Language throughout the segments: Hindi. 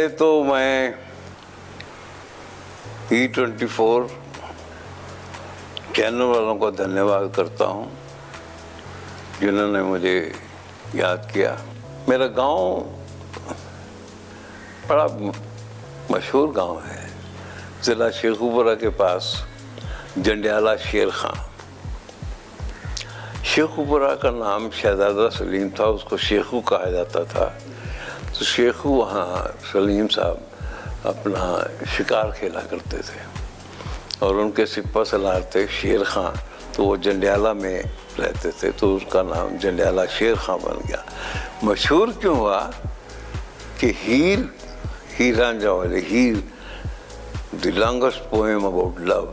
पहले तो मैं E24 चैनल वालों का धन्यवाद करता हूँ जिन्होंने मुझे याद किया। मेरा गांव बड़ा मशहूर गांव है, ज़िला शेखुपुरा के पास जंडियाला शेर खां। शेखुपुरा का नाम शहजादा सलीम था, उसको शेखू कहा जाता था। तो शेखू वहाँ सलीम साहब अपना शिकार खेला करते थे और उनके सिपा सलार थे शेर खां, तो वो जंडियाला में रहते थे, तो उसका नाम जंडियाला शेर खां बन गया। मशहूर क्यों हुआ कि हीर रांझा वाले Heer the longest poem about love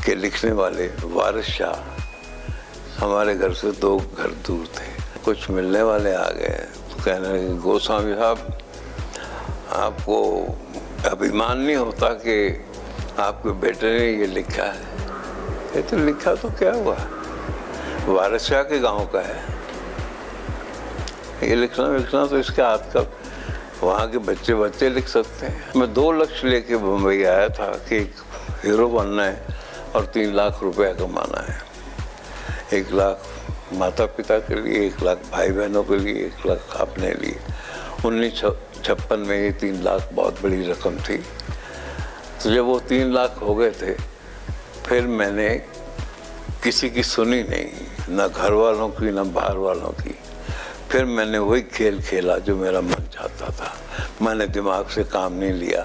के लिखने वाले वारिस शाह हमारे घर से 2 घर दूर थे। कुछ मिलने वाले आ गए, कहने लगे गोस्वामी साहब, आपको अभिमान नहीं होता कि आपके बेटे ने ये लिखा है? ये तो लिखा तो क्या हुआ, वारिस शाह के गांव का है, ये लिखना तो इसके हाथ का, वहाँ के बच्चे लिख सकते हैं। मैं 2 लक्ष्य लेके बम्बई आया था कि एक हीरो बनना है और 3 लाख रुपया कमाना है। 1 लाख माता पिता के लिए, 1 लाख भाई बहनों के लिए, 1 लाख अपने लिए। 1956 में ये 3 लाख बहुत बड़ी रकम थी। तो जब वो 3 लाख हो गए थे, फिर मैंने किसी की सुनी नहीं, ना घर वालों की ना बाहर वालों की। फिर मैंने वही खेल खेला जो मेरा मन चाहता था। मैंने दिमाग से काम नहीं लिया।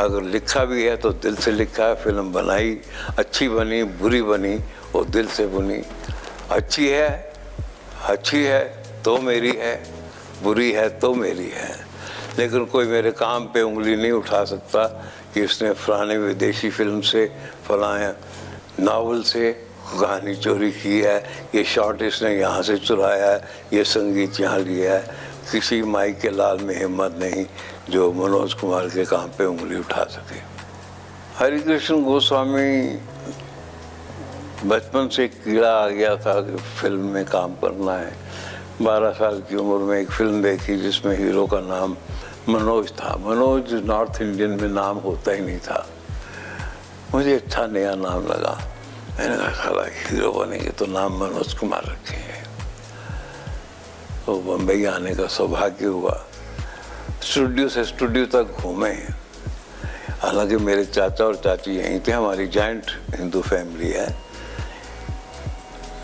अगर लिखा भी है तो दिल से लिखा है। फिल्म बनाई, अच्छी बनी बुरी बनी, वो दिल से बनी। अच्छी है तो मेरी है, बुरी है तो मेरी है। लेकिन कोई मेरे काम पे उंगली नहीं उठा सकता कि इसने फलाने विदेशी फिल्म से, फलाने नावल से कहानी चोरी की है, ये शॉट इसने यहाँ से चुराया है, ये संगीत यहाँ लिया है। किसी माई के लाल में हिम्मत नहीं जो मनोज कुमार के काम पे उंगली उठा सके। हरिकृष्ण गोस्वामी बचपन से कीड़ा आ गया था कि फिल्म में काम करना है। 12 साल की उम्र में एक फिल्म देखी जिसमें हीरो का नाम मनोज था। मनोज नॉर्थ इंडियन में नाम होता ही नहीं था। मुझे अच्छा नया नाम लगा। मैंने कहा साला हीरो बनेंगे तो नाम मनोज कुमार रखेंगे। तो बम्बई आने का सौभाग्य हुआ। स्टूडियो से स्टूडियो तक घूमे। हालांकि मेरे चाचा और चाची यहीं थे, हमारी जॉइंट हिंदू फैमिली है,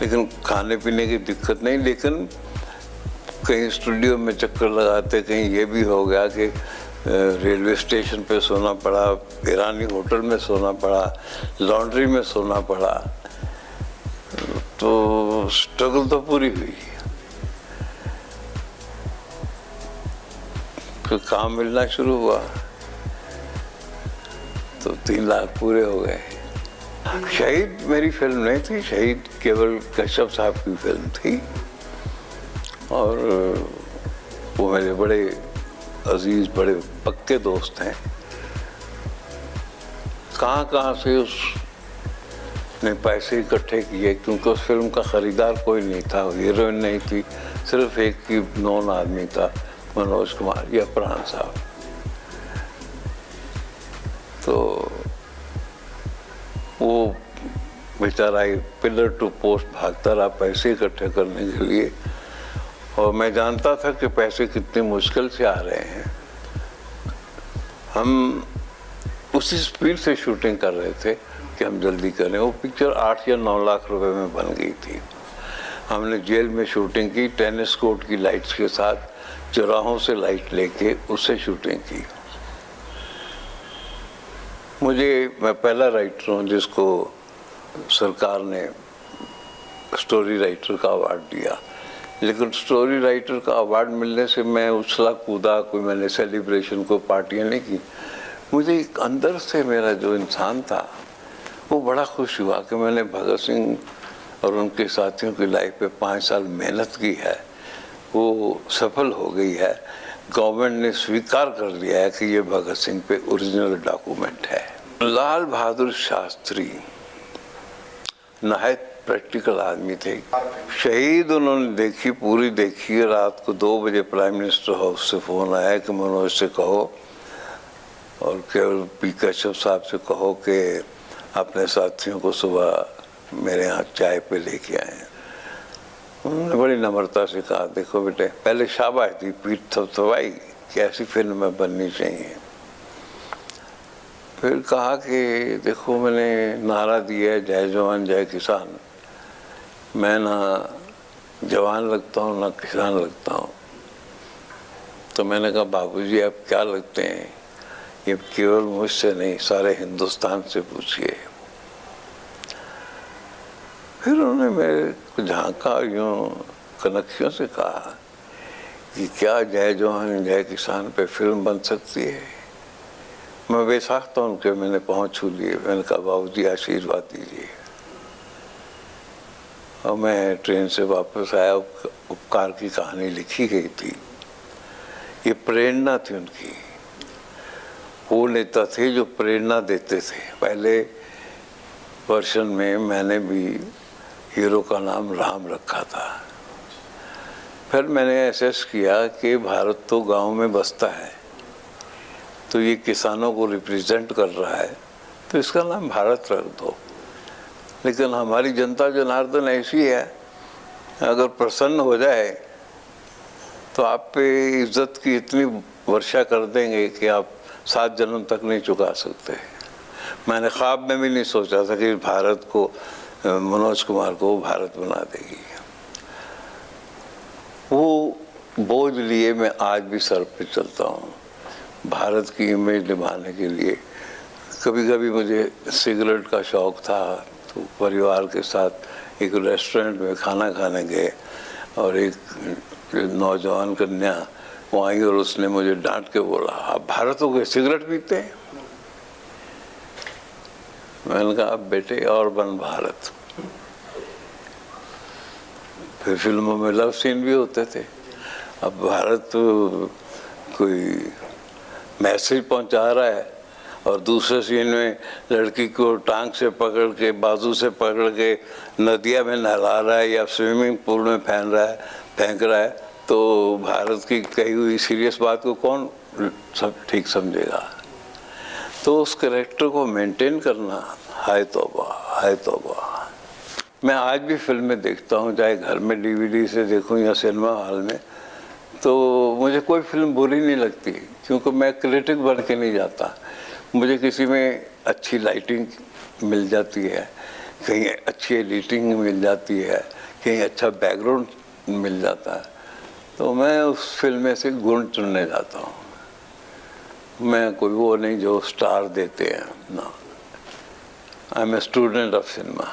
लेकिन खाने पीने की दिक्कत नहीं। लेकिन कहीं स्टूडियो में चक्कर लगाते, कहीं ये भी हो गया कि रेलवे स्टेशन पे सोना पड़ा, ईरानी होटल में सोना पड़ा, लॉन्ड्री में सोना पड़ा। तो स्ट्रगल तो पूरी हुई। फिर काम मिलना शुरू हुआ तो 3 लाख पूरे हो गए। शहीद मेरी फिल्म नहीं थी, शहीद केवल कश्यप साहब की फिल्म थी और वो मेरे बड़े अजीज, बड़े पक्के दोस्त हैं। कहाँ से उसने पैसे इकट्ठे किए, क्योंकि उस फिल्म का खरीदार कोई नहीं था, हीरोइन नहीं थी, सिर्फ एक ही नॉन आदमी था, मनोज कुमार या प्राण साहब। तो वो बेचारा पिलर टू पोस्ट भागता रहा पैसे इकट्ठे करने के लिए, और मैं जानता था कि पैसे कितनी मुश्किल से आ रहे हैं। हम उसी स्पीड से शूटिंग कर रहे थे कि हम जल्दी करें। वो पिक्चर 8 या 9 लाख रुपए में बन गई थी। हमने जेल में शूटिंग की, टेनिस कोर्ट की लाइट्स के साथ, चौराहों से लाइट लेके उससे शूटिंग की। मैं पहला राइटर हूँ जिसको सरकार ने स्टोरी राइटर का अवार्ड दिया। लेकिन स्टोरी राइटर का अवार्ड मिलने से मैं उछला कूदा, कोई मैंने सेलिब्रेशन को पार्टियाँ नहीं की। मुझे अंदर से मेरा जो इंसान था वो बड़ा खुश हुआ कि मैंने भगत सिंह और उनके साथियों की लाइफ पे 5 साल मेहनत की है, वो सफल हो गई है। गवर्नमेंट ने स्वीकार कर लिया है कि ये भगत सिंह पे ओरिजिनल डॉक्यूमेंट है। लाल बहादुर शास्त्री नहायत प्रैक्टिकल आदमी थे। शहीद उन्होंने देखी, पूरी देखी। रात को 2 बजे प्राइम मिनिस्टर हाउस से फ़ोन आया कि मनोज से कहो और केवल पी कश्यप साहब से कहो कि अपने साथियों को सुबह मेरे यहाँ चाय पे लेके आए। उन्होंने बड़ी नम्रता से कहा, देखो बेटे, पहले शाबाश दी, पीठ थपथपाई कि ऐसी फिल्म में बननी चाहिए। फिर कहा कि देखो मैंने नारा दिया है जय जवान जय किसान, मैं ना जवान लगता हूँ ना किसान लगता हूँ। तो मैंने कहा बाबूजी आप क्या लगते हैं? ये केवल मुझसे नहीं सारे हिंदुस्तान से पूछिए। फिर उन्होंने मेरे को झांका, यूँ कनखियों से कहा कि क्या जय जवान जय किसान पे फिल्म बन सकती है? मैं बेसाख्ता उनके मैंने पाँव छू लिए। मैंने कहा बाबूजी आशीर्वाद दीजिए। और मैं ट्रेन से वापस आया। उपकार की कहानी लिखी गई थी, ये प्रेरणा थी उनकी। वो नेता थे जो प्रेरणा देते थे। पहले वर्षन में मैंने भी हीरो का नाम राम रखा था। फिर मैंने एहसास किया कि भारत तो गांव में बसता है, तो ये किसानों को रिप्रेजेंट कर रहा है, तो इसका नाम भारत रख दो। लेकिन हमारी जनता जनार्दन ऐसी है, अगर प्रसन्न हो जाए तो आप पे इज्जत की इतनी वर्षा कर देंगे कि आप 7 जन्म तक नहीं चुका सकते। मैंने ख्वाब में भी नहीं सोचा था कि भारत को, मनोज कुमार को भारत बना देगी। वो बोझ लिए मैं आज भी सर पे चलता हूँ, भारत की इमेज निभाने के लिए। कभी कभी मुझे सिगरेट का शौक़ था, तो परिवार के साथ एक रेस्टोरेंट में खाना खाने गए और एक नौजवान कन्या वो आई और उसने मुझे डांट के बोला, आप भारत हो गए, सिगरेट पीते हैं? मैंने कहा अब बेटे और बन भारत। फिर फिल्मों में लव सीन भी होते थे। अब भारत तो कोई मैसेज पहुंचा रहा है और दूसरे सीन में लड़की को टांग से पकड़ के, बाजू से पकड़ के नदिया में नहला रहा है या स्विमिंग पूल में फेंक रहा है। तो भारत की कही हुई सीरियस बात को कौन सब ठीक समझेगा? तो उस कैरेक्टर को मेंटेन करना, हाय तौबा, हाय तौबा। मैं आज भी फिल्में देखता हूँ, चाहे घर में डीवीडी से देखूँ या सिनेमा हॉल में, तो मुझे कोई फिल्म बुरी नहीं लगती, क्योंकि मैं क्रिटिक बन के नहीं जाता। मुझे किसी में अच्छी लाइटिंग मिल जाती है, कहीं अच्छी एडिटिंग मिल जाती है, कहीं अच्छा बैकग्राउंड मिल जाता है, तो मैं उस फिल्म में से गुण चुनने जाता हूँ। मैं कोई वो नहीं जो स्टार देते हैं ना। I am a student of cinema.